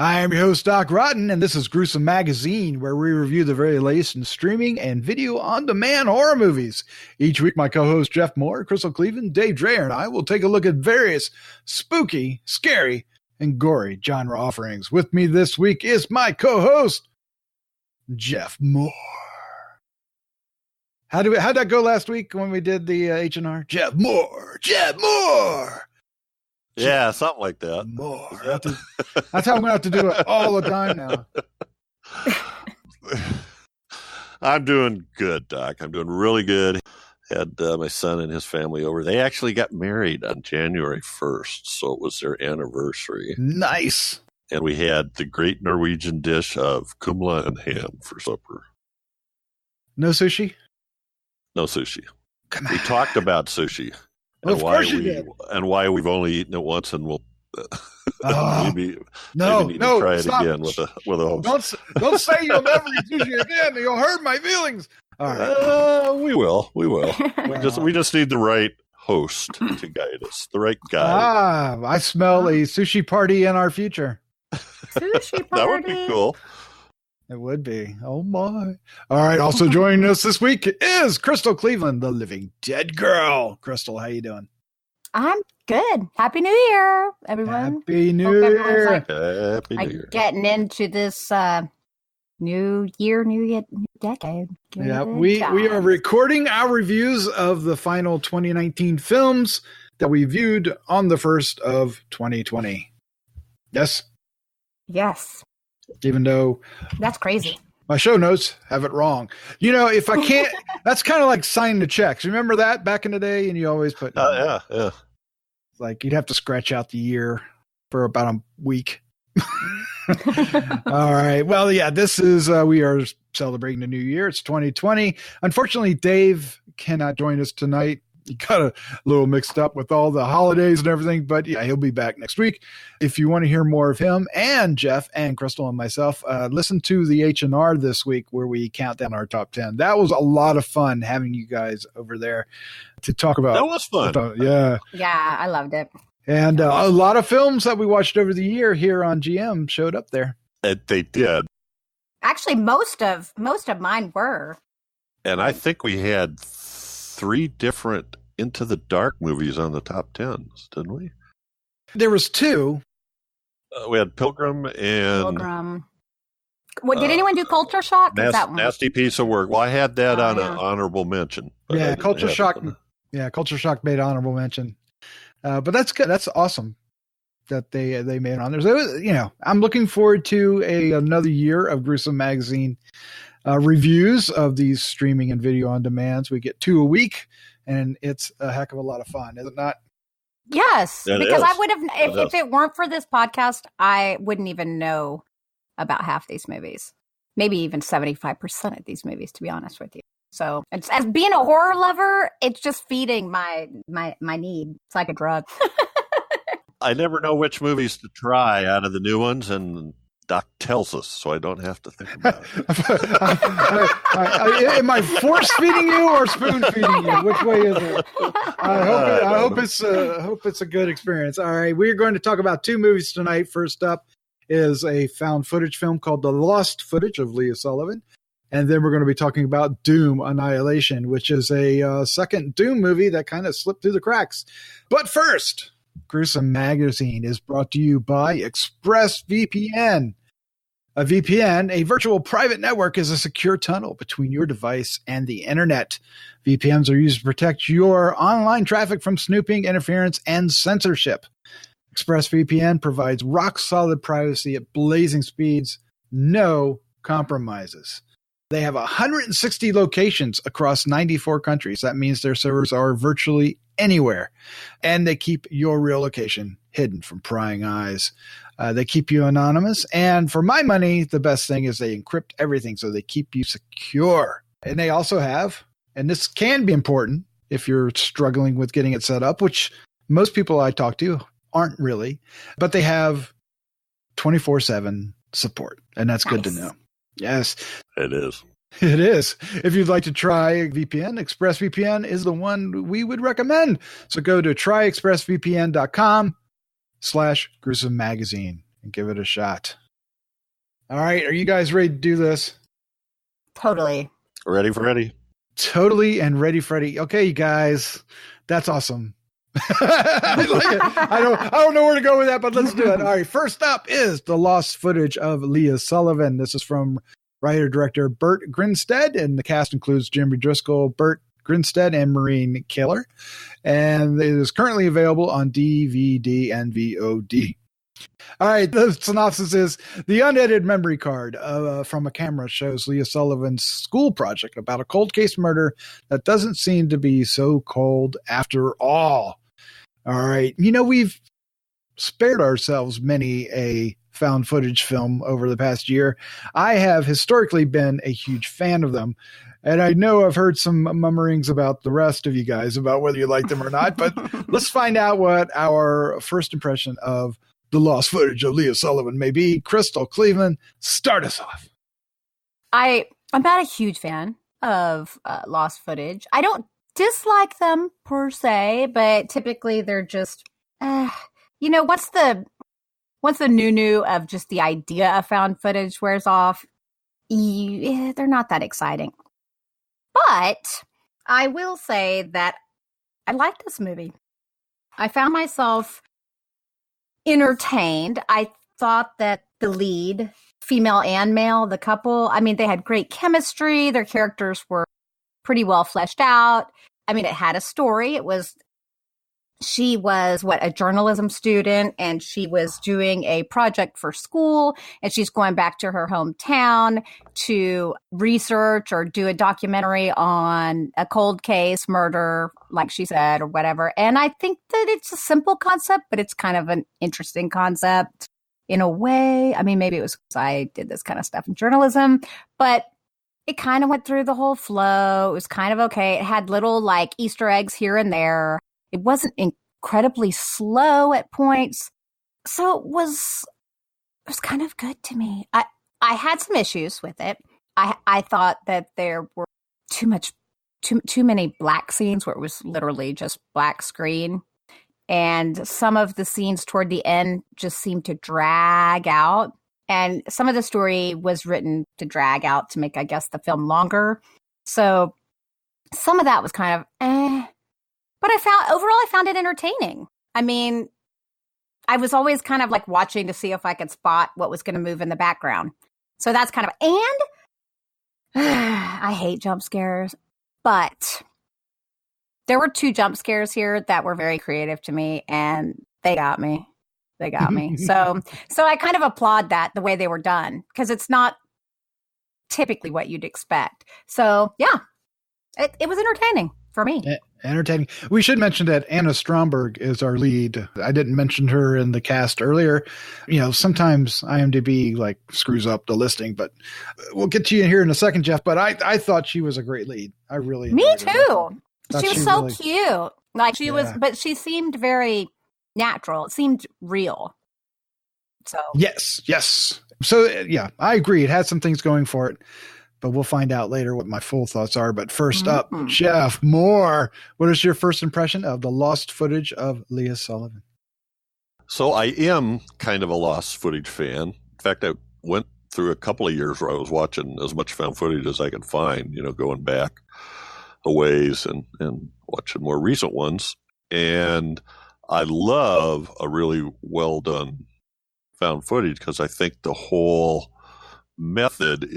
I am your host, Doc Rotten, and this is Gruesome Magazine, where we review the very latest in streaming and video on-demand horror movies. Each week, my co-hosts Jeff Mohr, Crystal Cleveland, Dave Dreher, and I will take a look at various spooky, scary, and gory genre offerings. With me this week is my co-host, Jeff Mohr. How'd that go last week when we did the H&R? Jeff Mohr! Yeah, something like that. More. That's how I'm going to have to do it all the time now. I'm doing good, Doc. I'm doing really good. Had my son and his family over. They actually got married on January 1st, so it was their anniversary. Nice. And we had the great Norwegian dish of kumla and ham for supper. No sushi? No sushi. Come on. We talked about sushi. Well, of course you did. And why we've only eaten it once, and we'll maybe need to try it again with a host. Don't say you'll never eat sushi again. You'll hurt my feelings. All right. We will. We just need the right host to guide us. The right guy. I smell a sushi party in our future. Sushi party. That would be cool. It would be. Oh, my. All right. Also joining us this week is Crystal Cleveland, the living dead girl. Crystal, how you doing? I'm good. Happy New Year, everyone. Happy New Year. Happy New Year. Getting into this new year, new decade. Yeah, we are recording our reviews of the final 2019 films that we viewed on the 1st of 2020. Yes? Yes. Even though that's crazy. My show notes have it wrong. You know, if I can't, that's kind of like signing the checks. Remember that back in the day? And you always put, yeah. Like you'd have to scratch out the year for about a week. All right. Well, yeah, this is, we are celebrating the new year. It's 2020. Unfortunately, Dave cannot join us tonight. He got a little mixed up with all the holidays and everything, but yeah, he'll be back next week. If you want to hear more of him and Jeff and Crystal and myself, listen to the H&R this week where we count down our top 10. That was a lot of fun having you guys over there to talk about. That was fun. Yeah. Yeah, I loved it. And a lot of films that we watched over the year here on GM showed up there. They did. Actually, most of mine were. And I think we had 3 different Into the Dark movies on the top 10s, didn't we? There was 2. We had Pilgrim and... What, did anyone do Culture Shock? Nasty piece of work. Well, I had that on an honorable mention. Yeah, Culture Shock. Yeah, Culture Shock made honorable mention. But that's good. That's awesome that they made it on there. So, you know, I'm looking forward to another year of Gruesome Magazine reviews of these streaming and video on demands. We get 2 a week, and it's a heck of a lot of fun, is it not? Yes, it because is. I would have, if it weren't for this podcast, I wouldn't even know about half these movies, maybe even 75% of these movies, to be honest with you. So, as being a horror lover, it's just feeding my need. It's like a drug. I never know which movies to try out of the new ones, and Doc tells us, so I don't have to think about it. Am I force feeding you or spoon feeding you? Which way is it? I hope it's a good experience. All right, we're going to talk about 2 movies tonight. First up is a found footage film called The Lost Footage of Leah Sullivan, and then we're going to be talking about Doom: Annihilation, which is a second Doom movie that kind of slipped through the cracks. But first, Gruesome Magazine is brought to you by ExpressVPN. A VPN, a virtual private network, is a secure tunnel between your device and the internet. VPNs are used to protect your online traffic from snooping, interference, and censorship. ExpressVPN provides rock-solid privacy at blazing speeds, no compromises. They have 160 locations across 94 countries. That means their servers are virtually anywhere. And they keep your real location hidden from prying eyes. They keep you anonymous. And for my money, the best thing is they encrypt everything so they keep you secure. And they also have, and this can be important if you're struggling with getting it set up, which most people I talk to aren't really, but they have 24/7 support. And that's good to know. Yes. It is. It is. If you'd like to try a VPN, ExpressVPN is the one we would recommend. So go to tryexpressvpn.com/Gruesome Magazine and give it a shot. All right. Are you guys ready to do this? Totally. Ready, Freddy? Totally and ready, Freddy. Okay, you guys. That's awesome. I like it. I don't know where to go with that, but let's do it. All right. First up is the lost footage of Leah Sullivan. This is from writer-director Burt Grinstead, and the cast includes Jimmy Driscoll, Burt Grinstead, and Maureen Kaler. And it is currently available on DVD and VOD. All right, the synopsis is the unedited memory card from a camera shows Leah Sullivan's school project about a cold case murder that doesn't seem to be so cold after all. All right, we've spared ourselves many a found footage film over the past year. I have historically been a huge fan of them. And I know I've heard some murmurings about the rest of you guys about whether you like them or not, but let's find out what our first impression of the lost footage of Leah Sullivan may be. Crystal Cleveland, start us off. I'm not a huge fan of lost footage. I don't dislike them per se, but typically they're just, once the new of just the idea of found footage wears off, they're not that exciting. But I will say that I liked this movie. I found myself entertained. I thought that the lead, female and male, the couple, they had great chemistry. Their characters were pretty well fleshed out. It had a story. She was a journalism student, and she was doing a project for school, and she's going back to her hometown to research or do a documentary on a cold case murder, like she said, or whatever. And I think that it's a simple concept, but it's kind of an interesting concept in a way. Maybe it was because I did this kind of stuff in journalism, but it kind of went through the whole flow. It was kind of okay. It had little Easter eggs here and there. It wasn't incredibly slow at points. So it was kind of good to me. I had some issues with it. I thought that there were too many black scenes where it was literally just black screen. And some of the scenes toward the end just seemed to drag out. And some of the story was written to drag out to make, I guess, the film longer. So some of that was kind of But I found it entertaining. I was always kind of watching to see if I could spot what was going to move in the background. So that's kind of, and I hate jump scares, but there were 2 jump scares here that were very creative to me, and they got me. So I kind of applaud that, the way they were done, because it's not typically what you'd expect. So yeah, it was entertaining for me. Entertaining. We should mention that Anna Stromberg is our lead. I didn't mention her in the cast earlier. Sometimes IMDb screws up the listing, but we'll get to you here in a second, Jeff. But I thought she was a great lead. I really Me too. Her. She was so really cute. She was, but she seemed very natural. It seemed real. So yes. So yeah, I agree. It had some things going for it. But we'll find out later what my full thoughts are. But first up, Jeff Mohr, what is your first impression of the lost footage of Leah Sullivan? So I am kind of a lost footage fan. In fact, I went through a couple of years where I was watching as much found footage as I could find, going back a ways and watching more recent ones. And I love a really well done found footage because I think the whole method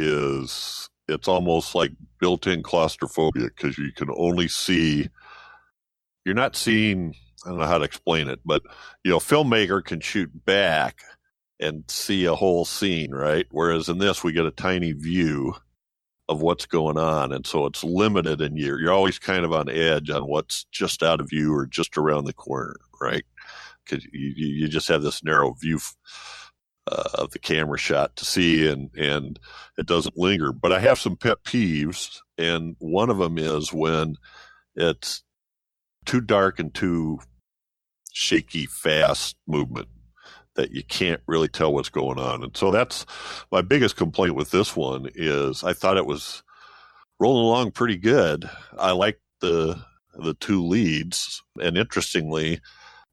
it's almost like built-in claustrophobia, because you can only see, you're not seeing, I don't know how to explain it, but filmmaker can shoot back and see a whole scene, right? Whereas in this, we get a tiny view of what's going on, and so it's limited, and you're always kind of on edge on what's just out of view or just around the corner, right? Because you just have this narrow view of the camera shot to see, and it doesn't linger. But I have some pet peeves, and one of them is when it's too dark and too shaky, fast movement that you can't really tell what's going on. And so that's my biggest complaint with this one. Is I thought it was rolling along pretty good. I liked the 2 leads, and interestingly,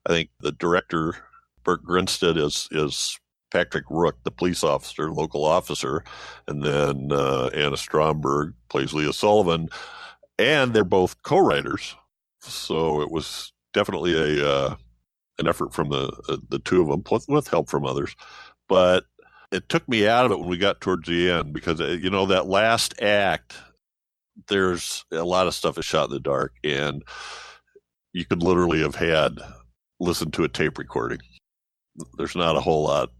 I think the director Burt Grinstead is Patrick Rook, the police officer, local officer, and then Anna Stromberg plays Leah Sullivan, and they're both co-writers. So it was definitely an effort from the two of them, with help from others. But it took me out of it when we got towards the end, because that last act, there's a lot of stuff is shot in the dark, and you could literally have listened to a tape recording. There's not a whole lot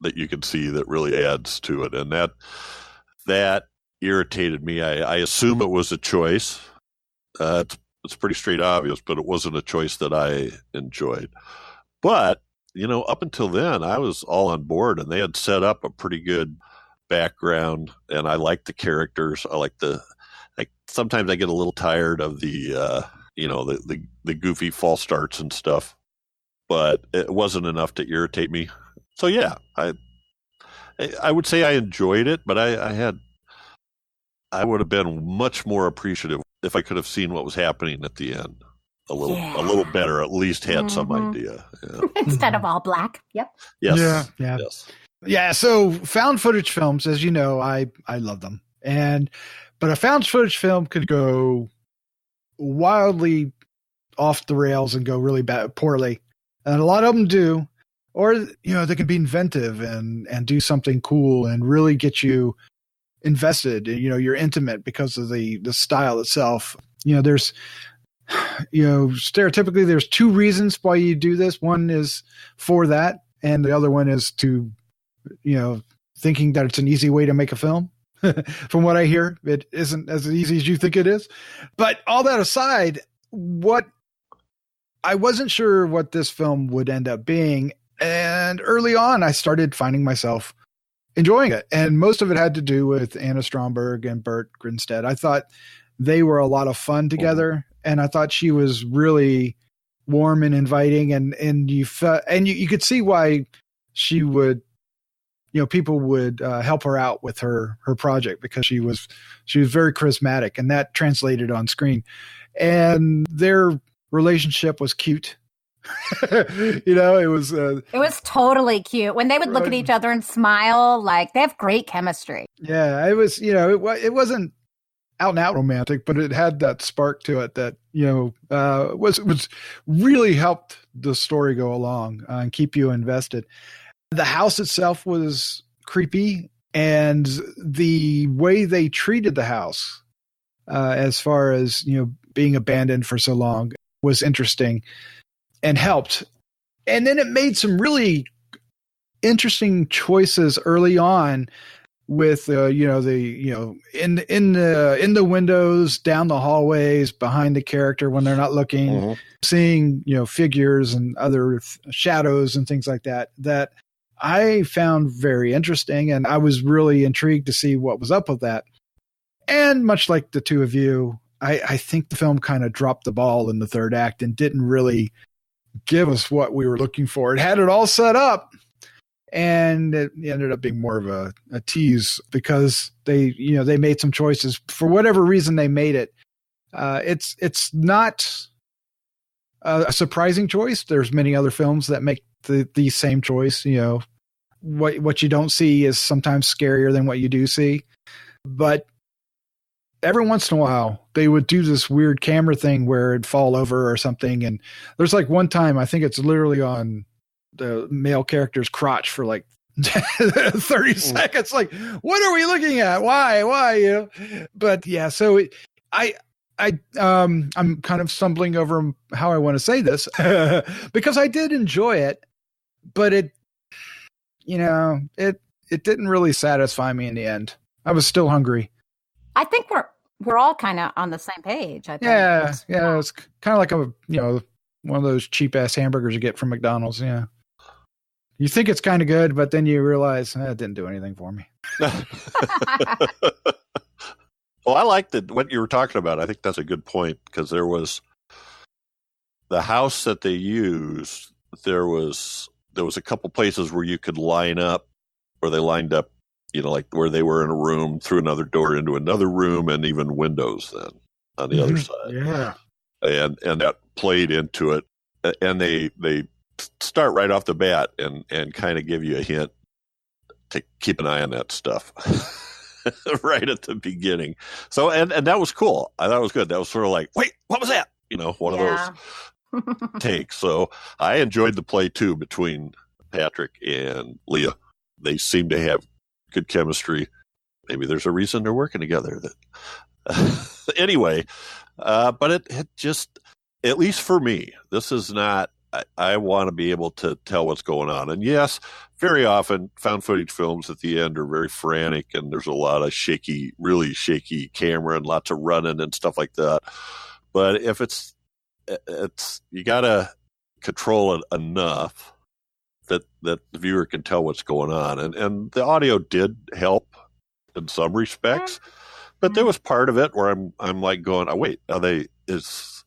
that you can see that really adds to it, and that irritated me. I assume it was a choice. It's pretty straight obvious, but it wasn't a choice that I enjoyed. But up until then, I was all on board, and they had set up a pretty good background, and I liked the characters. I like sometimes I get a little tired of the goofy false starts and stuff, but it wasn't enough to irritate me. So yeah, I would say I enjoyed it, but I would have been much more appreciative if I could have seen what was happening at the end a little better, at least had some idea. Yeah. Instead of all black. Yep. Yes. Yeah. Yes. Yeah. So found footage films, as you know, I love them. But a found footage film could go wildly off the rails and go really poorly. And a lot of them do. Or, they can be inventive and do something cool and really get you invested. You're intimate because of the style itself. There's, stereotypically there's two reasons why you do this. One is for that, and the other one is to, thinking that it's an easy way to make a film. From what I hear, it isn't as easy as you think it is. But all that aside, I wasn't sure what this film would end up being. And early on, I started finding myself enjoying it. And most of it had to do with Anna Stromberg and Burt Grinstead. I thought they were a lot of fun together. And I thought she was really warm and inviting. And you felt, and you could see why she would, people would help her out with her project, because she was very charismatic, and that translated on screen. And their relationship was cute. It was totally cute when they would look at each other and smile. Like, they have great chemistry. Yeah, it was. It wasn't out and out romantic, but it had that spark to it that was really helped the story go along and keep you invested. The house itself was creepy, and the way they treated the house, as far as being abandoned for so long, was interesting and helped. And then it made some really interesting choices early on with in the windows, down the hallways, behind the character when they're not looking, seeing figures and other shadows and things like that I found very interesting, and I was really intrigued to see what was up with that. And much like the two of you, I think the film kind of dropped the ball in the third act and didn't really give us what we were looking for. It had it all set up, and it ended up being more of a tease, because they made some choices. For whatever reason they made it. It's not a surprising choice. There's many other films that make the same choice. What you don't see is sometimes scarier than what you do see. But every once in a while, they would do this weird camera thing where it'd fall over or something. And there's like one time, I think it's literally on the male character's crotch for like 30 seconds. Like, what are we looking at? Why? But yeah, so I'm kind of stumbling over how I want to say this because I did enjoy it, but it didn't really satisfy me in the end. I was still hungry. I think we're all kind of on the same page. I think. Yeah. It's kind of like one of those cheap ass hamburgers you get from McDonald's. Yeah. You think it's kind of good, but then you realize it didn't do anything for me. Well, I like what you were talking about. I think that's a good point, because there was the house that they used. There was a couple places where you could line up, where they lined up, like where they were in a room through another door into another room, and even windows then on the other side. Yeah. And that played into it. And they start right off the bat and kind of give you a hint keep an eye on that stuff right at the beginning. So, and that was cool. I thought it was good. That was sort of like, wait, what was that? One of those takes. So I enjoyed the play too between Patrick and Leah. They seem to have good chemistry. Maybe there's a reason they're working together. Anyway, but it just, at least for me, this is not, I want to be able to tell what's going on. And yes, very often found footage films at the end are very frantic and there's a lot of really shaky camera and lots of running and stuff like that. But if it's you got to control it enough that the viewer can tell what's going on. And the audio did help in some respects, but there was part of it where I'm like going, oh, wait, is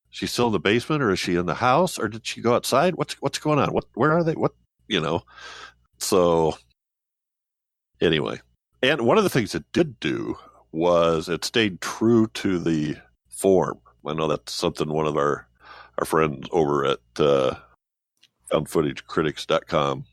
she still in the basement or is she in the house or did she go outside? What's going on? Where are they? So anyway, and one of the things it did do was it stayed true to the form. I know that's something one of our friends over at foundfootagecritics.com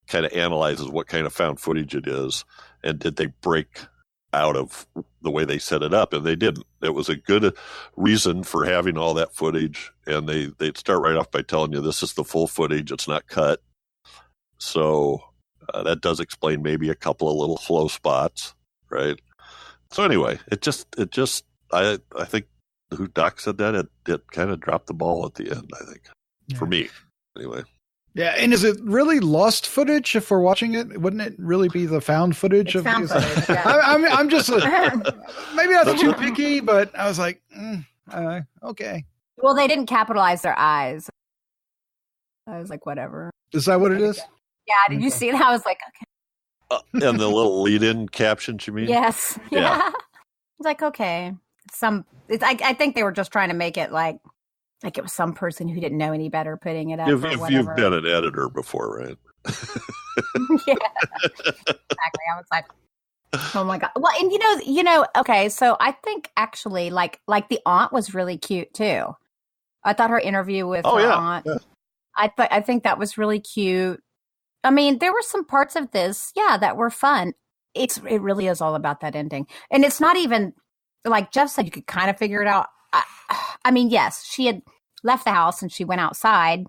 kind of analyzes what kind of found footage it is, and did they break out of the way they set it up? And they didn't. It was a good reason for having all that footage, and they'd start right off by telling you this is the full footage, it's not cut. So that does explain maybe a couple of little slow spots, right? So anyway, it just I think who Doc said that it kind of dropped the ball at the end, I think. Yeah. For me, anyway. Yeah, and is it really lost footage if we're watching it? Wouldn't it really be the found footage? Found footage, yeah. I'm just maybe that's too picky, but I was like, okay. Well, they didn't capitalize their eyes. I was like, whatever. Is that what it is? Yeah, did you see that? I was like, okay. And the little lead-in captions, you mean? Yes. Yeah. It's like, okay. I think they were just trying to make it like it was some person who didn't know any better putting it up. If you've been an editor before, right? Yeah, exactly. I was like, oh my God. Well, and okay, so I think actually like the aunt was really cute too. I thought her interview with her aunt, I think that was really cute. I mean, there were some parts of this, that were fun. It really is all about that ending. And it's not even, like Jeff said, you could kind of figure it out. I mean, yes, she had left the house and she went outside,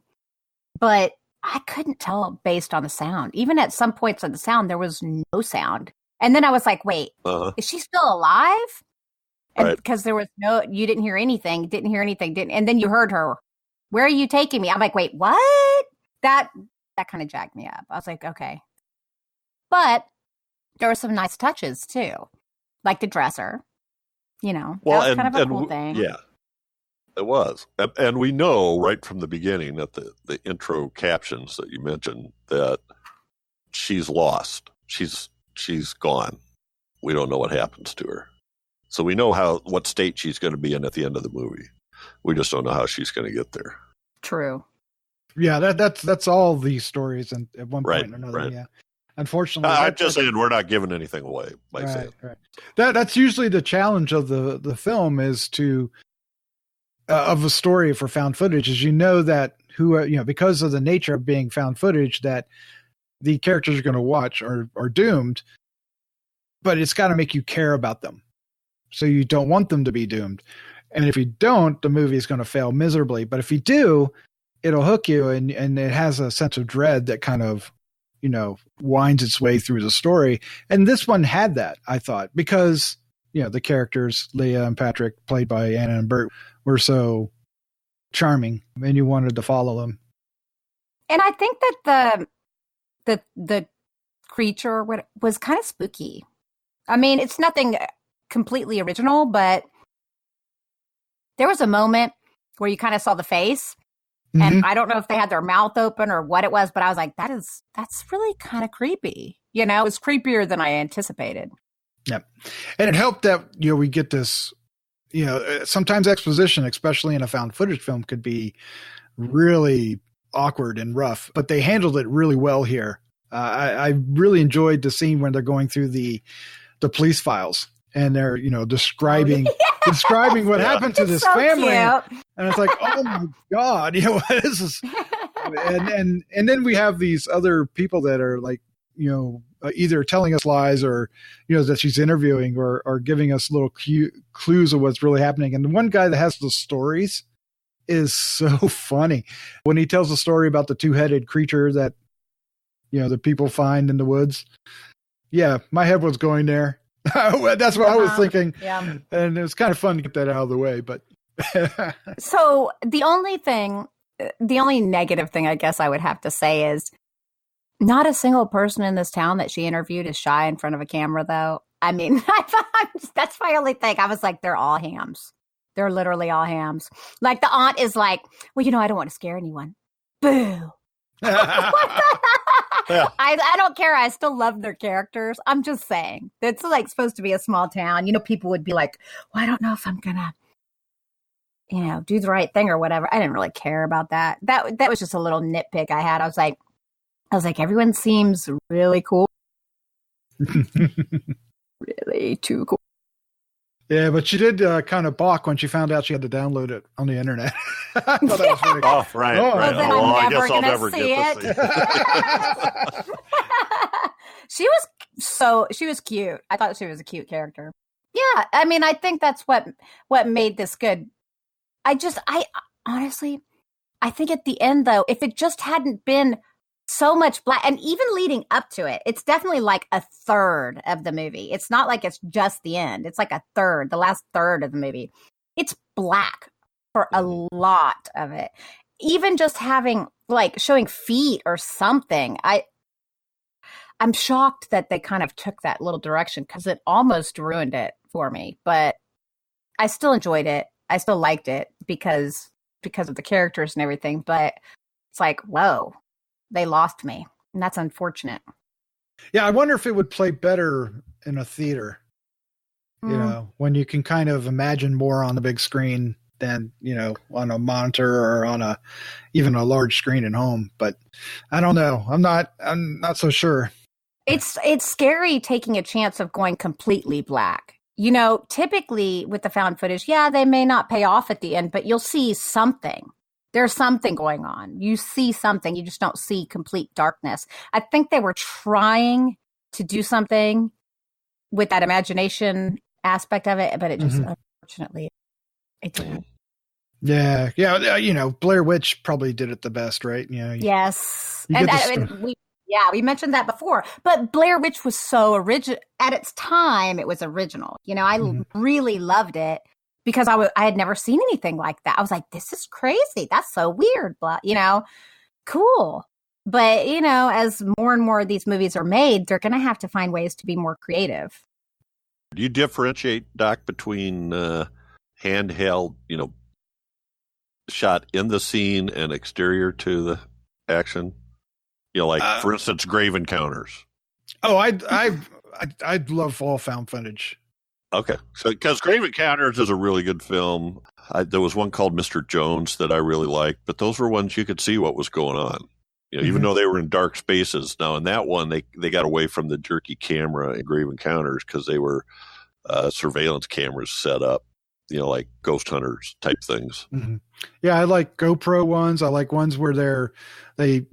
but I couldn't tell based on the sound. Even at some points of the sound, there was no sound. And then I was like, wait, is she still alive? And because there was you didn't hear anything, and then you heard her, where are you taking me? I'm like, wait, what? That kind of jacked me up. I was like, okay. But there were some nice touches too, like the dresser. That was kind of a cool thing. Yeah, it was. And we know right from the beginning at the intro captions that you mentioned that she's lost. She's gone. We don't know what happens to her. So we know what state she's going to be in at the end of the movie. We just don't know how she's going to get there. True. Yeah, that's all these stories, and at one point or another. Right. Yeah. Unfortunately, I'm just saying we're not giving anything away by saying. Right. That's usually the challenge of the film is to of a story for found footage is that because of the nature of being found footage that the characters you're going to watch are doomed, but it's got to make you care about them, so you don't want them to be doomed. And if you don't, the movie is going to fail miserably. But if you do, it'll hook you, and it has a sense of dread that kind of winds its way through the story. And this one had that, I thought, because, the characters, Leah and Patrick, played by Anna and Burt, were so charming and you wanted to follow them. And I think that the creature was kind of spooky. I mean, it's nothing completely original, but there was a moment where you kind of saw the face. And I don't know if they had their mouth open or what it was, but I was like, that's really kind of creepy. It was creepier than I anticipated. Yep. And it helped that, we get this, sometimes exposition, especially in a found footage film, could be really awkward and rough, but they handled it really well here. I really enjoyed the scene when they're going through the police files and they're, describing what happened to this family. Cute. And it's like, oh my God, what is this? And then we have these other people that are like, either telling us lies or, that she's interviewing or giving us little clues of what's really happening. And the one guy that has the stories is so funny when he tells the story about the two-headed creature that, the people find in the woods. Yeah, my head was going there. That's what I was thinking. Yeah. And it was kind of fun to get that out of the way, but. So the only negative thing I guess I would have to say is not a single person in this town that she interviewed is shy in front of a camera, though. I mean, that's my only thing. I was like, they're all hams. They're literally all hams. Like the aunt is like, well, I don't want to scare anyone. Boo. Yeah. I don't care. I still love their characters. I'm just saying. It's like supposed to be a small town. People would be like, well, I don't know if I'm going to, do the right thing or whatever. I didn't really care about that. That was just a little nitpick I had. I was like, everyone seems really cool. Really too cool. Yeah, but she did kind of balk when she found out she had to download it on the internet. I thought that was really cool. Oh, right. Well, then Well, I I'm guess I'll never never gonna see get to see it. She was cute. I thought she was a cute character. Yeah, I mean, I think that's what made this good. I honestly, I think at the end though, if it just hadn't been so much black, and even leading up to it, it's definitely like a third of the movie. It's not like it's just the end. It's like a third, the last third of the movie. It's black for a lot of it. Even just having showing feet or something. I'm shocked that they kind of took that little direction because it almost ruined it for me. But I still enjoyed it. I still liked it because of the characters and everything. But it's like, whoa. They lost me, and that's unfortunate. Yeah, I wonder if it would play better in a theater, when you can kind of imagine more on the big screen than, on a monitor or on even a large screen at home. But I don't know. I'm not so sure. It's scary taking a chance of going completely black. Typically with the found footage, they may not pay off at the end, but you'll see something. There's something going on. You see something. You just don't see complete darkness. I think they were trying to do something with that imagination aspect of it, but it just, unfortunately, it didn't. Yeah. Blair Witch probably did it the best, right? Yes. We mentioned that before, but Blair Witch was so original. At its time, it was original. I really loved it. Because I had never seen anything like that. I was like, this is crazy. That's so weird. But, cool. But, as more and more of these movies are made, they're going to have to find ways to be more creative. Do you differentiate, Doc, between handheld, shot in the scene and exterior to the action? For instance, Grave Encounters. Oh, I'd love all found footage. Okay, so because Grave Encounters is a really good film. There was one called Mr. Jones that I really liked, but those were ones you could see what was going on. Even though they were in dark spaces. Now in that one, they got away from the jerky camera in Grave Encounters because they were surveillance cameras set up, like ghost hunters type things. Mm-hmm. Yeah, I like GoPro ones. I like ones where they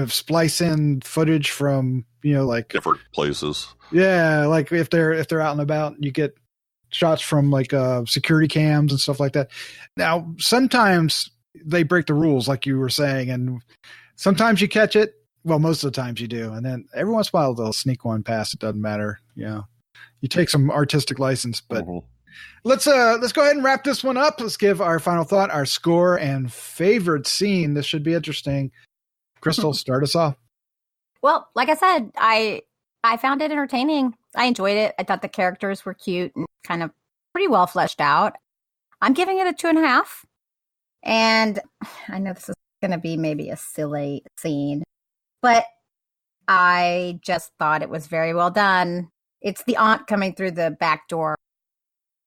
splice in footage from like different places. Yeah, like if they're out and about, you get shots from like security cams and stuff like that. Now, sometimes they break the rules, like you were saying, and sometimes you catch it. Well, most of the times you do, and then every once in a while they'll sneak one past. It doesn't matter. You take some artistic license, but. Mm-hmm. Let's go ahead and wrap this one up. Let's give our final thought, our score, and favorite scene. This should be interesting. Crystal, start us off. Well, like I said, I found it entertaining. I enjoyed it. I thought the characters were cute and kind of pretty well fleshed out. I'm giving it a 2.5. And I know this is going to be maybe a silly scene, but I just thought it was very well done. It's the aunt coming through the back door.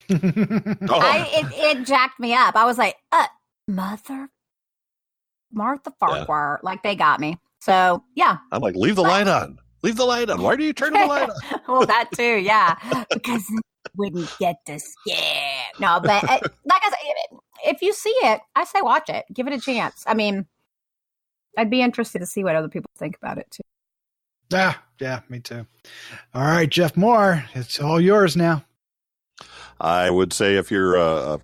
It jacked me up. I was like, Martha Farquhar. Like, they got me. So, yeah. I'm like, leave the light on. Leave the light on. Why do you turn the light on? Well, that too, yeah. Because it wouldn't get the scare. No, but like I said, if you see it, I say watch it. Give it a chance. I mean, I'd be interested to see what other people think about it too. Yeah, Yeah, me too. All right, Jeff Mohr, it's all yours now. I would say if you're a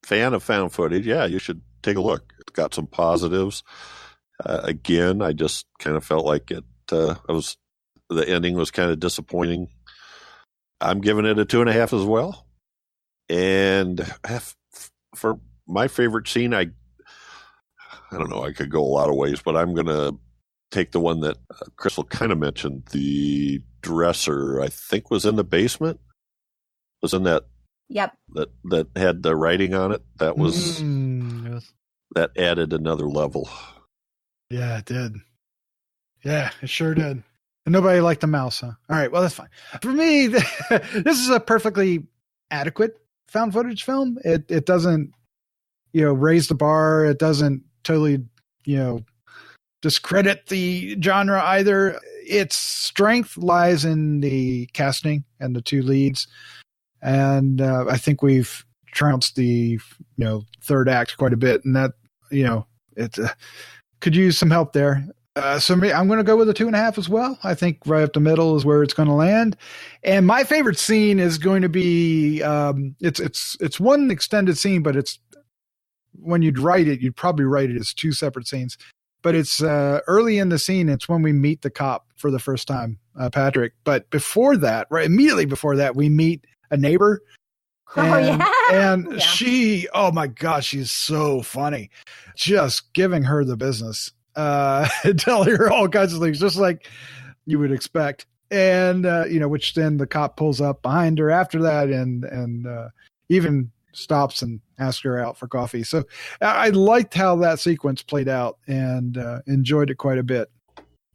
fan of found footage, yeah, you should take a look. It's got some positives. Again, I just kind of felt like the ending was kind of disappointing. I'm giving it a 2.5 as well. And for my favorite scene, I don't know, I could go a lot of ways, but I'm going to take the one that Crystal kind of mentioned. The dresser, I think, was in the basement. Was in that. Yep. That had the writing on it. That was yes. That added another level. Yeah, it did. Yeah, it sure did. And nobody liked the mouse, huh? All right, well, that's fine. For me, this is a perfectly adequate found footage film. It doesn't, raise the bar. It doesn't totally, discredit the genre either. Its strength lies in the casting and the two leads. And I think we've trounced the, third act quite a bit. And that, it could use some help there. So I'm going to go with a 2.5 as well. I think right up the middle is where it's going to land. And my favorite scene is going to be, it's one extended scene, but it's when you'd write it, you'd probably write it as two separate scenes. But it's early in the scene. It's when we meet the cop for the first time, Patrick. But before that, right immediately before that, we meet a neighbor. And she, oh my gosh, she's so funny. Just giving her the business, telling her all kinds of things, just like you would expect. And, which then the cop pulls up behind her after that and even stops and asks her out for coffee. So I liked how that sequence played out and enjoyed it quite a bit.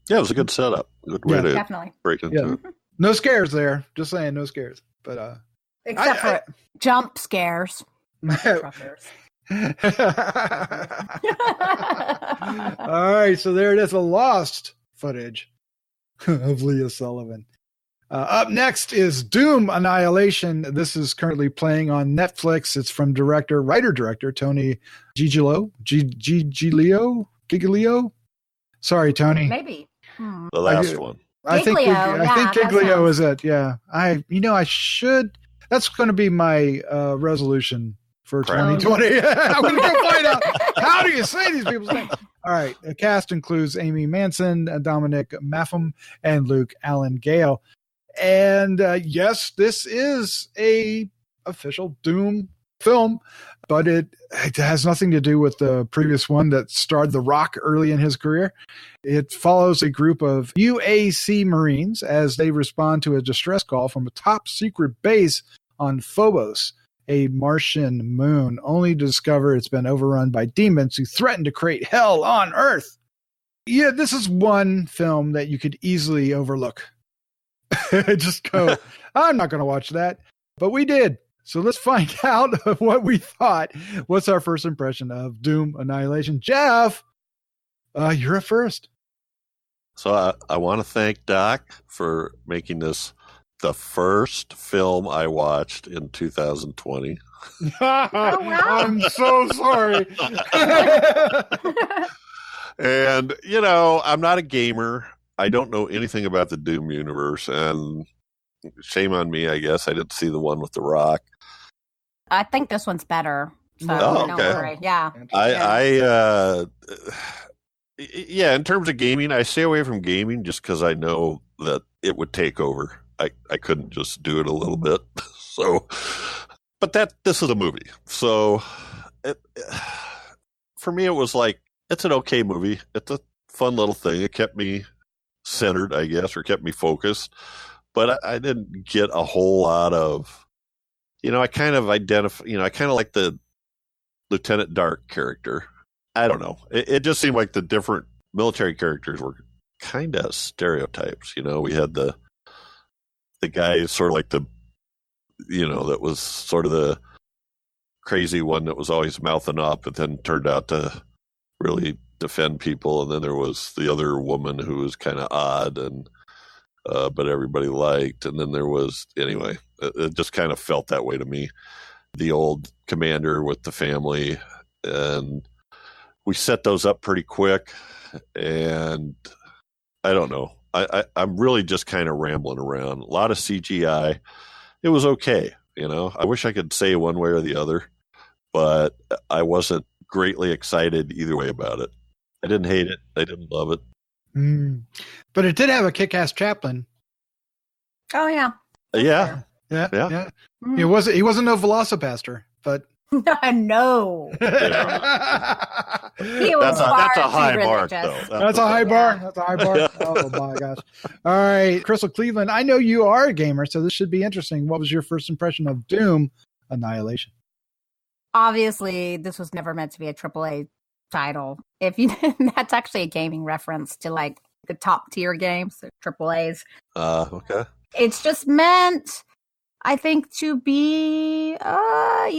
Yeah, it was a good setup. Good way to definitely break into it. No scares there. Just saying, no scares. But except for jump scares. All right, so there it is, a lost footage of Leah Sullivan. Up next is Doom Annihilation. This is currently playing on Netflix. It's from writer-director Tony Giglio. Giglio? Sorry, Tony. Maybe. The last one. I think Giglio is it. Yeah. I should. That's going to be my resolution for 2020. I'm going to go find out. How do you say these people's names? All right. The cast includes Amy Manson, Dominic Mapham, and Luke Allen Gale. And yes, this is a official Doom film, but it has nothing to do with the previous one that starred The Rock early in his career. It follows a group of UAC Marines as they respond to a distress call from a top secret base on Phobos, a Martian moon, only to discover it's been overrun by demons who threaten to create hell on Earth. Yeah, this is one film that you could easily overlook. Just go, I'm not going to watch that. But we did. So let's find out what we thought. What's our first impression of Doom Annihilation? Jeff, you're up first. So I want to thank Doc for making this the first film I watched in 2020. Oh, wow. I'm so sorry. And, I'm not a gamer. I don't know anything about the Doom universe, and shame on me, I guess. I didn't see the one with The Rock. I think this one's better. So don't worry. Yeah. In terms of gaming, I stay away from gaming just because I know that it would take over. I couldn't just do it a little bit. So, but this is a movie. So for me, it was like, it's an okay movie. It's a fun little thing. It kept me centered, I guess, or kept me focused. But I didn't get a whole lot of, I kind of identify, I kind of like the Lieutenant Dark character. I don't know. It just seemed like the different military characters were kind of stereotypes. We had the guy sort of like the, that was sort of the crazy one that was always mouthing up, but then turned out to really defend people. And then there was the other woman who was kind of odd and, but everybody liked. And then there was, anyway, it just kind of felt that way to me. The old commander with the family, and we set those up pretty quick. And I don't know. I'm really just kind of rambling around. A lot of CGI. It was okay. I wish I could say one way or the other, but I wasn't greatly excited either way about it. I didn't hate it. I didn't love it. But it did have a kick-ass chaplain. Oh yeah. Yeah. Yeah. He wasn't no Velocipaster, but no. He was that's a high mark, though. That's a high bar. That's a high bar. Oh my gosh! All right, Crystal Cleveland. I know you are a gamer, so this should be interesting. What was your first impression of Doom: Annihilation? Obviously, this was never meant to be a AAA title. That's actually a gaming reference to like the top tier games, the AAAs. Okay. It's just meant, I think, to be, a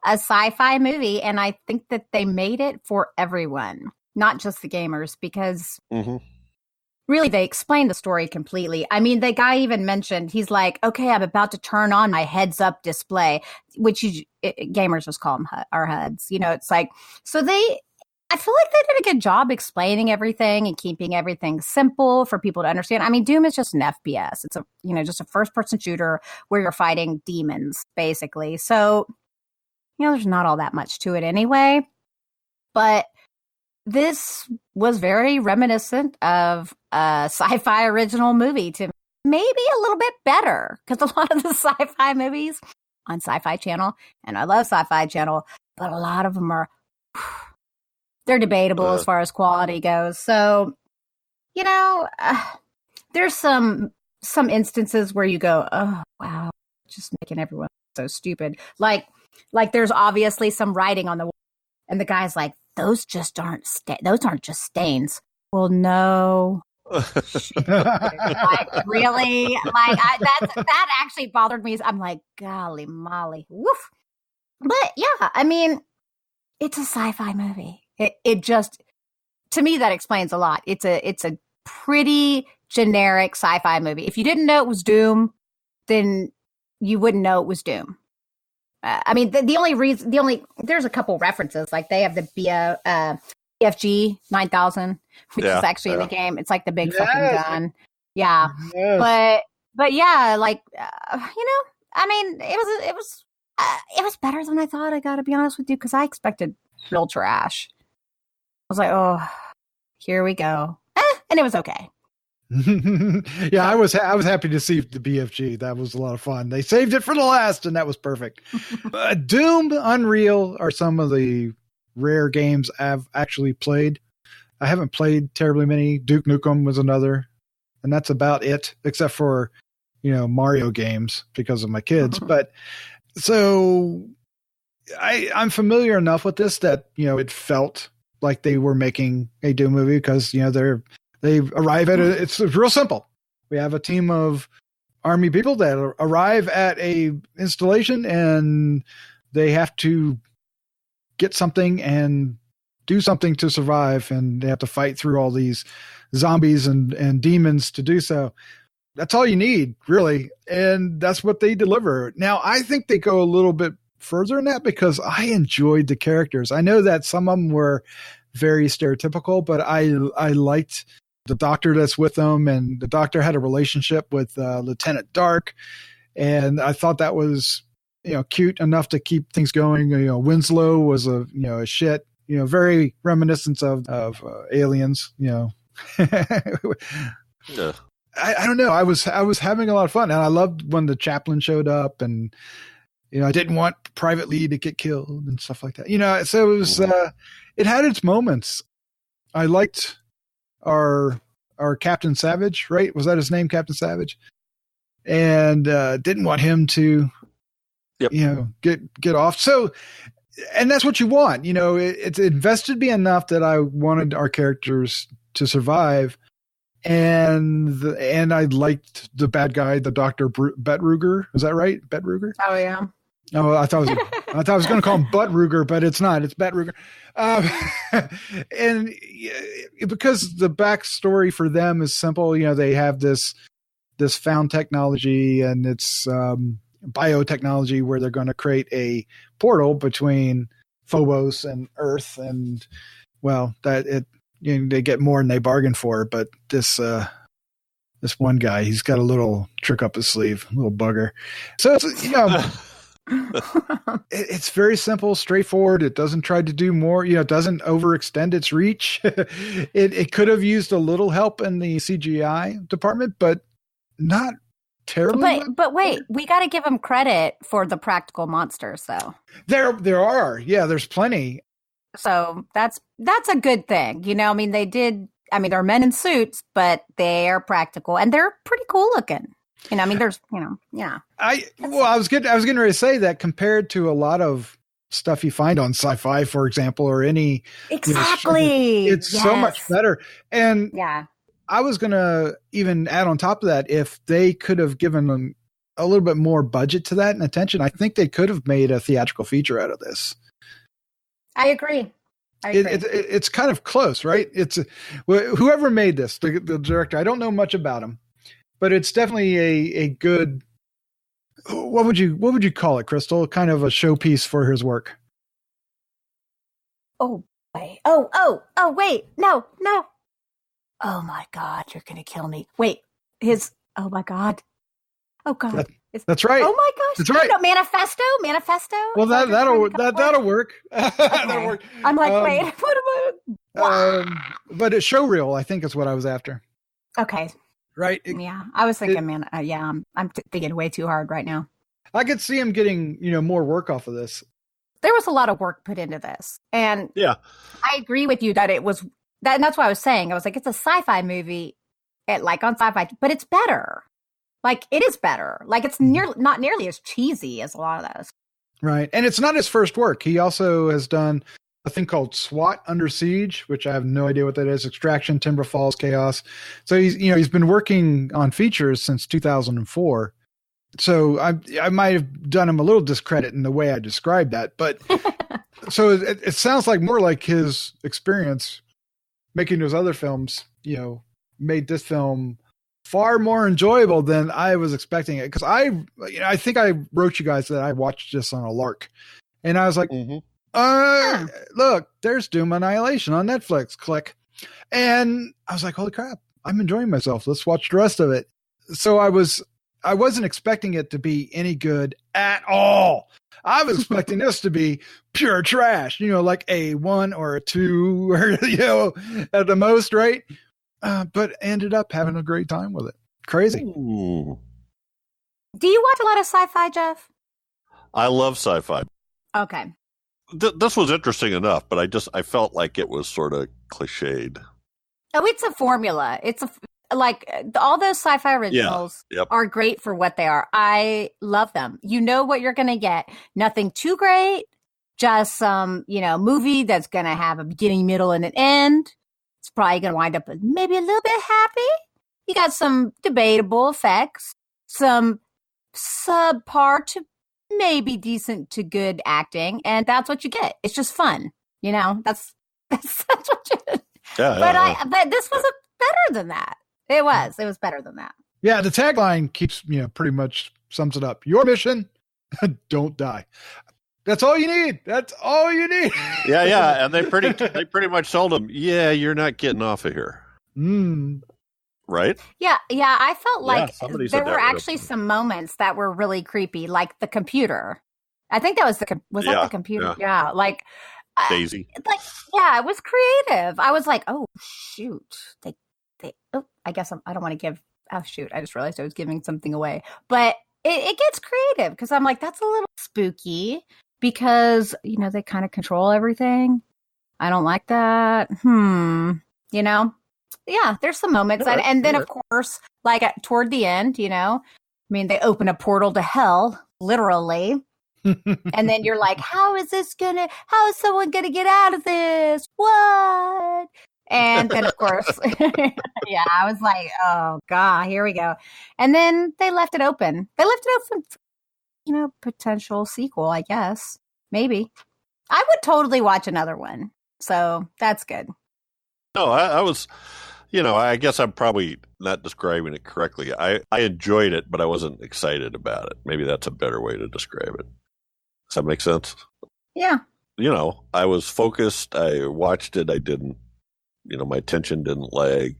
sci-fi movie. And I think that they made it for everyone, not just the gamers, because really they explained the story completely. I mean, the guy even mentioned, he's like, okay, I'm about to turn on my heads-up display, which gamers just call them our HUDs. It's like, so I feel like they did a good job explaining everything and keeping everything simple for people to understand. I mean, Doom is just an FPS. It's just a first-person shooter where you're fighting demons, basically. So, there's not all that much to it anyway. But this was very reminiscent of a sci-fi original movie to maybe a little bit better, because a lot of the sci-fi movies on Sci-Fi Channel, and I love Sci-Fi Channel, but a lot of them are... they're debatable as far as quality goes. So, there's some instances where you go, oh, wow, just making everyone so stupid. Like there's obviously some writing on the wall, and the guy's like, those aren't just stains. Well, no. Like, really? Like, that actually bothered me. I'm like, golly molly. Woof. But yeah, I mean, it's a sci-fi movie. It just, to me, that explains a lot. It's a pretty generic sci-fi movie. If you didn't know it was Doom, then you wouldn't know it was Doom. I mean, there's a couple references. Like they have the BFG 9000, which is actually in the game. It's like the big fucking gun. Yeah. Yes. But yeah, like, I mean, it was better than I thought. I got to be honest with you, because I expected real trash. I was like, oh, here we go. And it was okay. Yeah, I was happy to see the BFG. That was a lot of fun. They saved it for the last, and that was perfect. Doom, Unreal are some of the rare games I've actually played. I haven't played terribly many. Duke Nukem was another, and that's about it, except for, Mario games because of my kids. But so I'm familiar enough with this that, it felt like they were making a Doom movie, because, they arrive at it's real simple. We have a team of army people that arrive at a installation, and they have to get something and do something to survive, and they have to fight through all these zombies and demons to do so. That's all you need, really. And that's what they deliver. Now, I think they go a little bit further than that, because I enjoyed the characters. I know that some of them were very stereotypical, but I liked the doctor that's with them, and the doctor had a relationship with Lieutenant Dark, and I thought that was cute enough to keep things going. Winslow was a shit, very reminiscent of Aliens. Yeah. I don't know. I was having a lot of fun, and I loved when the chaplain showed up, and I didn't want Private Lee to get killed and stuff like that. So it was it had its moments. I liked our Captain Savage, right? Was that his name, Captain Savage? And didn't want him to get off. So, and that's what you want. It invested me enough that I wanted our characters to survive. And I liked the bad guy, the Dr. Betruger. Is that right? Betruger? Oh, yeah. Oh, I thought I was going to call him Butt Ruger, but it's not. It's Bet Ruger. And because the backstory for them is simple, they have this found technology, and it's biotechnology where they're going to create a portal between Phobos and Earth, and they get more than they bargain for. But this This one guy, he's got a little trick up his sleeve, a little bugger. So it's, you know, it's very simple, straightforward. It doesn't try to do more, you know, it doesn't overextend its reach. It could have used a little help in the CGI department, but not terribly. But wait, we got to give them credit for the practical monsters, though. There are, yeah, there's plenty. So that's a good thing. You know, I mean, they're men in suits, but they are practical and they're pretty cool looking. You know, I mean, there's, you know, yeah. I was getting ready to say that compared to a lot of stuff you find on Sci-Fi, for example, or any exactly, you know, it's so much better. And yeah, I was gonna even add on top of that, if they could have given them a little bit more budget to that and attention, I think they could have made a theatrical feature out of this. I agree. It's kind of close, right? It's whoever made this, the director. I don't know much about him, but it's definitely a good. What would you call it, Crystal? Kind of a showpiece for his work. Oh wait! Oh wait! No! Oh my God! You're gonna kill me! Wait, oh my God! Oh God! That's right. Oh my gosh! That's right. No, Manifesto. Well, that'll work. Okay. That'll work. I'm like, wait, what am I? But a showreel, I think, is what I was after. Okay. Right. Yeah, I was thinking, I'm thinking way too hard right now. I could see him getting, you know, more work off of this. There was a lot of work put into this, and yeah, I agree with you that it was that. And that's what I was saying. I was like, it's a sci-fi movie, like on Sci-Fi, but it's better. Like it is better. Like it's not nearly as cheesy as a lot of those. Right, and it's not his first work. He also has done a thing called SWAT Under Siege, which I have no idea what that is. Extraction, Timber Falls, Chaos. So he's been working on features since 2004. So I might have done him a little discredit in the way I described that, but so it sounds like more like his experience making those other films, you know, made this film far more enjoyable than I was expecting it. Because I think I wrote you guys that I watched this on a lark, and I was like, look, there's Doom Annihilation on Netflix. Click, and I was like, holy crap, I'm enjoying myself. Let's watch the rest of it. So I wasn't expecting it to be any good at all. I was expecting this to be pure trash, you know, like a 1 or a 2, or, you know, at the most, right? But ended up having a great time with it. Crazy. Ooh. Do you watch a lot of sci-fi, Jeff? I love sci-fi. Okay. This was interesting enough, but I felt like it was sort of cliched. Oh, it's a formula. It's like all those sci-fi originals are great for what they are. I love them. You know what you're going to get. Nothing too great. Just some, you know, movie that's going to have a beginning, middle, and an end. It's probably going to wind up maybe a little bit happy. You got some debatable effects, some subpar to maybe decent to good acting, and that's what you get. It's just fun, you know. That's what you get. But this was better than that. It was better than that. Yeah, the tagline keeps, you know, pretty much sums it up. Your mission, don't die. That's all you need. That's all you need. Yeah, and they pretty much told him, yeah, you're not getting off of here. Right? Yeah. I felt like there were actually some moments that were really creepy, like the computer. I think that was that the computer? Yeah, like Daisy. It was creative. I was like, oh shoot, I guess I don't want to give. Oh shoot, I just realized I was giving something away, but it gets creative because I'm like, that's a little spooky because, you know, they kind of control everything. I don't like that. You know. Yeah, there's some moments. And then, of course, like toward the end, you know, I mean, they open a portal to hell, literally. And then you're like, how is someone going to get out of this? What? And then, of course, I was like, oh, God, here we go. And then they left it open. They left it open for, you know, potential sequel, I guess. Maybe. I would totally watch another one. So that's good. No, I was, you know, I guess I'm probably not describing it correctly. I enjoyed it, but I wasn't excited about it. Maybe that's a better way to describe it. Does that make sense? Yeah. You know, I was focused. I watched it. I didn't, you know, my attention didn't lag.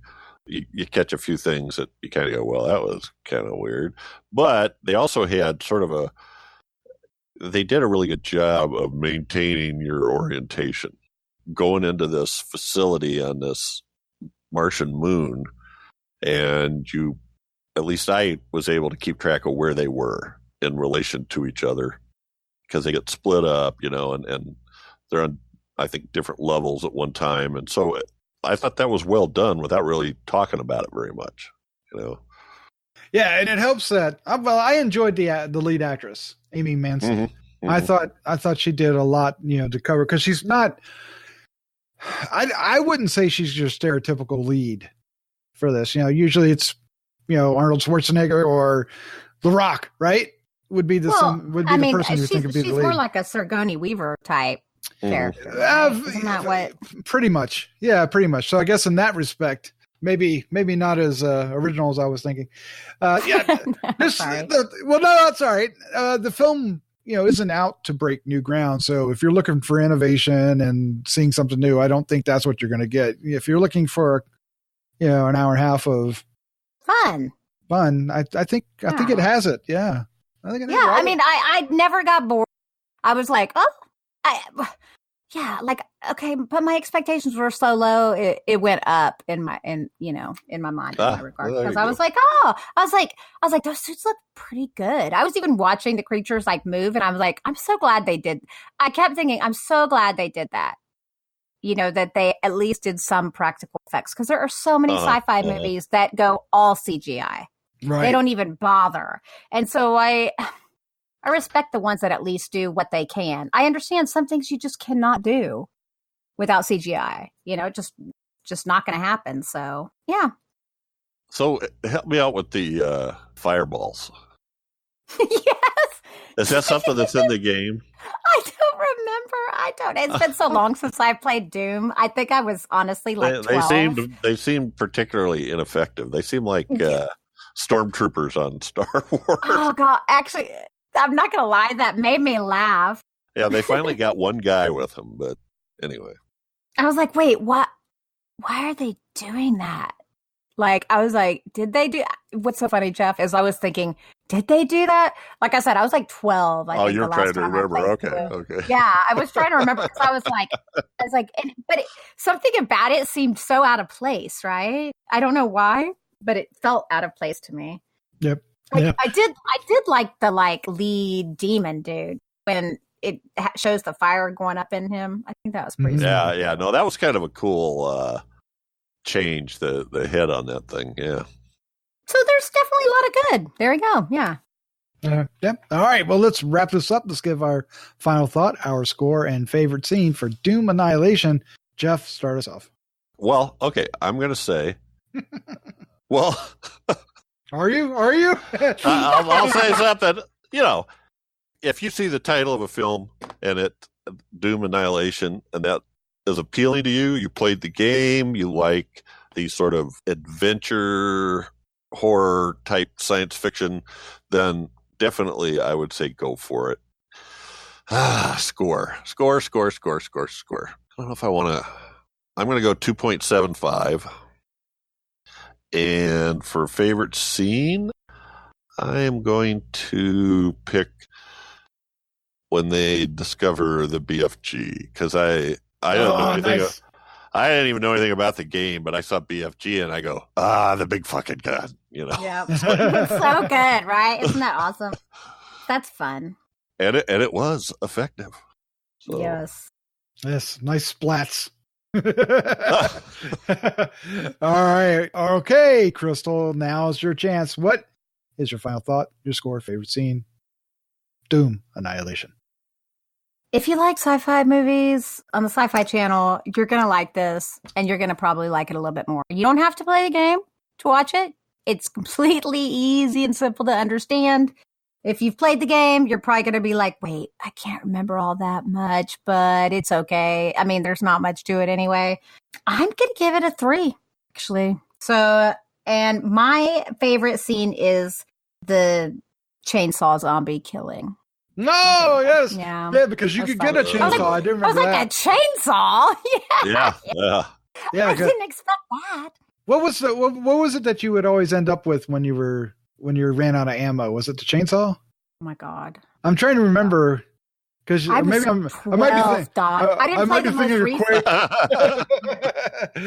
you catch a few things that you kind of go, well, that was kind of weird. But they also had they did a really good job of maintaining your orientation. Going into this facility on this Martian moon, and at least I was able to keep track of where they were in relation to each other, because they get split up, and they're on, I think, different levels at one time. And so I thought that was well done without really talking about it very much, Yeah, and it helps that I enjoyed the lead actress, Amy Manson. Mm-hmm. I thought she did a lot, to cover, because she's not. I wouldn't say she's your stereotypical lead for this. Usually it's Arnold Schwarzenegger or The Rock, right? Would be the person you think would be the lead. She's more like a Sigourney Weaver type character. Right? Isn't that what? Pretty much, yeah, pretty much. So I guess in that respect, maybe not as original as I was thinking. Yeah, that's all right. The film, isn't out to break new ground. So if you're looking for innovation and seeing something new, I don't think that's what you're going to get. If you're looking for, an hour and a half of fun, I think it has it. Yeah. I mean, I never got bored. I was like, okay, but my expectations were so low, it went up in my mind in that regard, because I was like, those suits look pretty good. I was even watching the creatures move, and I was like, I'm so glad they did. I kept thinking, I'm so glad they did that. That they at least did some practical effects, because there are so many sci-fi movies that go all CGI. Right. They don't even bother. And so I respect the ones that at least do what they can. I understand some things you just cannot do without CGI. Just not going to happen. So, yeah. So help me out with the fireballs. Yes. Is that something that's in the game? I don't remember. It's been so long since I played Doom. I think I was honestly 12. They seemed particularly ineffective. They seem like stormtroopers on Star Wars. Oh, God. Actually, I'm not going to lie. That made me laugh. Yeah, they finally got one guy with them. But anyway. I was like, wait, what? Why are they doing that? I was like, did they do? What's so funny, Jeff, is I was thinking, did they do that? Like I said, I was 12. I think you're trying to remember. Okay. Yeah, I was trying to remember, because I was like, something about it seemed so out of place, right? I don't know why, but it felt out of place to me. Yep. I did like the lead demon dude when it shows the fire going up in him. I think that was pretty. Yeah. No, that was kind of a cool change, the head on that thing. Yeah. So there's definitely a lot of good. There we go. Yeah. Yep. All right. Well, let's wrap this up. Let's give our final thought, our score, and favorite scene for Doom Annihilation. Jeff, start us off. Well, okay. I'm going to say, well, are you? I'll say something. If you see the title of a film and it Doom Annihilation, and that is appealing to you, you played the game, you like these sort of adventure horror type science fiction, then definitely I would say go for it. Score. I don't know if I want to. I'm going to go 2.75. And for favorite scene, I am going to pick when they discover the BFG, because I don't know anything. Nice. I didn't even know anything about the game, but I saw BFG and I go, the big fucking gun, Yeah, it's so good, right? Isn't that awesome? That's fun. And it was effective. So. Yes, nice splats. All right, okay, Crystal. Now is your chance. What is your final thought? Your score, favorite scene? Doom Annihilation. If you like sci-fi movies on the Sci-Fi Channel, you're going to like this, and you're going to probably like it a little bit more. You don't have to play the game to watch it. It's completely easy and simple to understand. If you've played the game, you're probably going to be like, wait, I can't remember all that much, but it's okay. I mean, there's not much to it anyway. I'm going to give it a 3, actually. So, and my favorite scene is the chainsaw zombie killing. No, yes. Yeah, because you could get a chainsaw. I didn't remember that. I was like, a chainsaw? Yeah. I didn't expect that. What was it that you would always end up with when you ran out of ammo? Was it the chainsaw? Oh my God. I'm trying to remember because I maybe was I might be thinking. I didn't play the most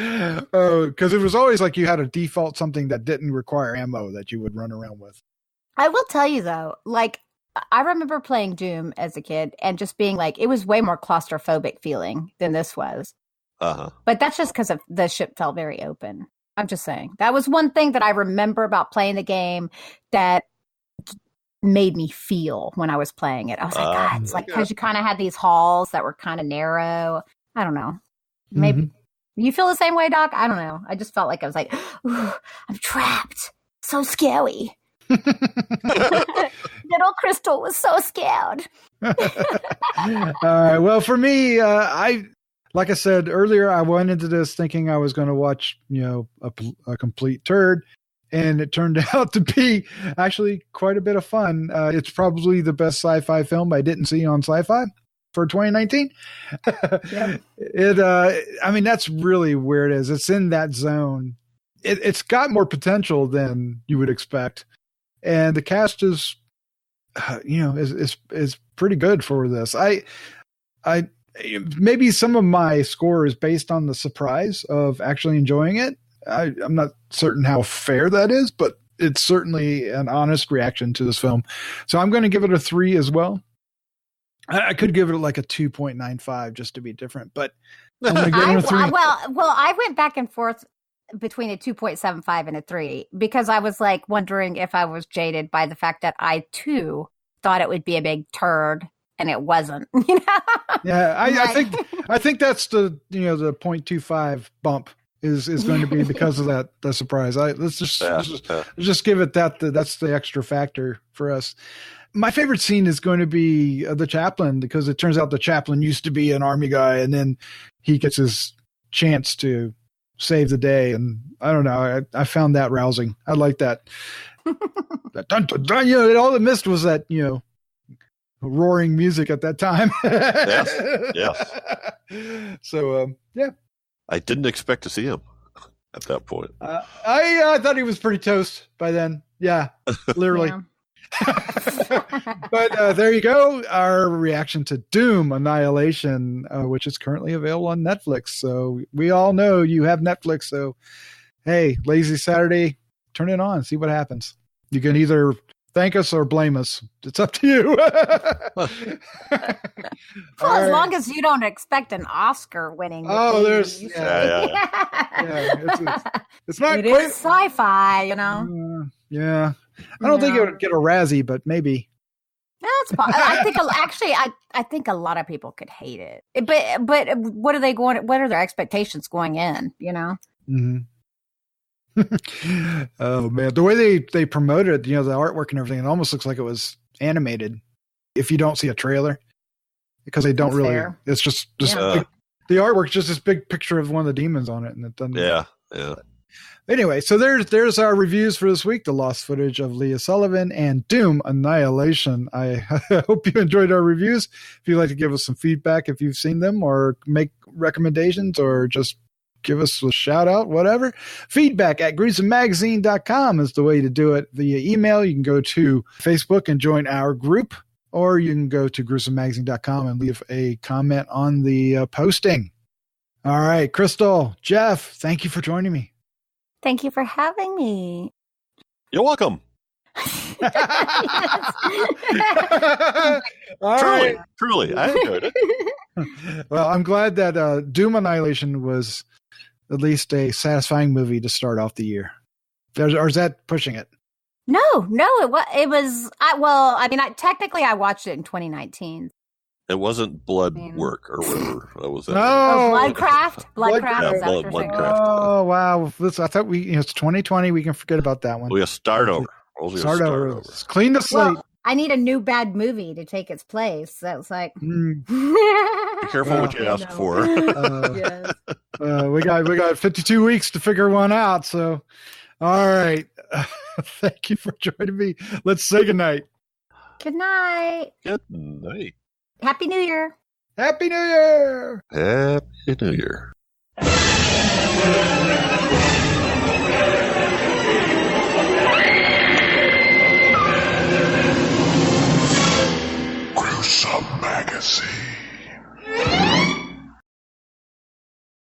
recent. Because it was always like you had a default something that didn't require ammo that you would run around with. I will tell you though, like I remember playing Doom as a kid and just being like, it was way more claustrophobic feeling than this was. But that's just because the ship felt very open. I'm just saying. That was one thing that I remember about playing the game that made me feel when I was playing it. I was like, God, it's like because you kind of had these halls that were kind of narrow. I don't know. Maybe you feel the same way, Doc? I don't know. I just felt like I was like, ooh, I'm trapped. So scary. Little Crystal was so scared. All right. Well, for me, like I said earlier, I went into this thinking I was going to watch, a complete turd, and it turned out to be actually quite a bit of fun. It's probably the best sci-fi film I didn't see on Sci-Fi for 2019. That's really where it is. It's in that zone. It's got more potential than you would expect, and the cast is, is pretty good for this. I maybe some of my score is based on the surprise of actually enjoying it. I'm not certain how fair that is, but it's certainly an honest reaction to this film. So I'm going to give it a 3 as well. I could give it like a 2.95 just to be different, but I'm going to give it a 3. Well, I went back and forth between a 2.75 and a 3 because I was like wondering if I was jaded by the fact that I too thought it would be a big turd. And it wasn't, Yeah, I think that's the 0.25 bump is going to be because of the surprise. Let's just give it that's the extra factor for us. My favorite scene is going to be the chaplain, because it turns out the chaplain used to be an army guy, and then he gets his chance to save the day. And I don't know, I found that rousing. I like that. Dun, dun, dun, all it missed was that roaring music at that time. Yes. So, yeah. I didn't expect to see him at that point. I thought he was pretty toast by then. Yeah, literally. Yeah. But there you go. Our reaction to Doom Annihilation, which is currently available on Netflix. So we all know you have Netflix. So, hey, lazy Saturday, turn it on, see what happens. You can either thank us or blame us. It's up to you. As long as you don't expect an Oscar-winning. Oh, there's It's not. It is sci-fi, Yeah, I don't think it would get a Razzie, but maybe. That's I think I think a lot of people could hate it. But what are they going? What are their expectations going in? Mm-hmm. Oh man, the way they promoted, the artwork and everything, it almost looks like it was animated. If you don't see a trailer, because they don't really, fair. It's just the artwork's just this big picture of one of the demons on it, and it doesn't. Yeah. Anyway, so there's our reviews for this week: the lost footage of Leah Sullivan and Doom Annihilation. I hope you enjoyed our reviews. If you'd like to give us some feedback, if you've seen them, or make recommendations, or just give us a shout out, whatever. Feedback at gruesomemagazine.com is the way to do it. Via email, you can go to Facebook and join our group, or you can go to gruesomemagazine.com and leave a comment on the posting. All right, Crystal, Jeff, thank you for joining me. Thank you for having me. You're welcome. Truly, I enjoyed it. Well, I'm glad that Doom Annihilation was at least a satisfying movie to start off the year. Or is that pushing it? No, it was. Technically, I watched it in 2019. It wasn't Blood Work or whatever. That was it. Bloodcraft. Bloodcraft. Oh wow! I thought it's 2020. We can forget about that one. We start over. Start over. Clean the slate. Well, I need a new bad movie to take its place. So it's like, be careful what you ask for. Yes. We got 52 weeks to figure one out. So, all right. Thank you for joining me. Let's say goodnight. Good night. Good night. Happy New Year. Happy New Year. Happy New Year. magazine.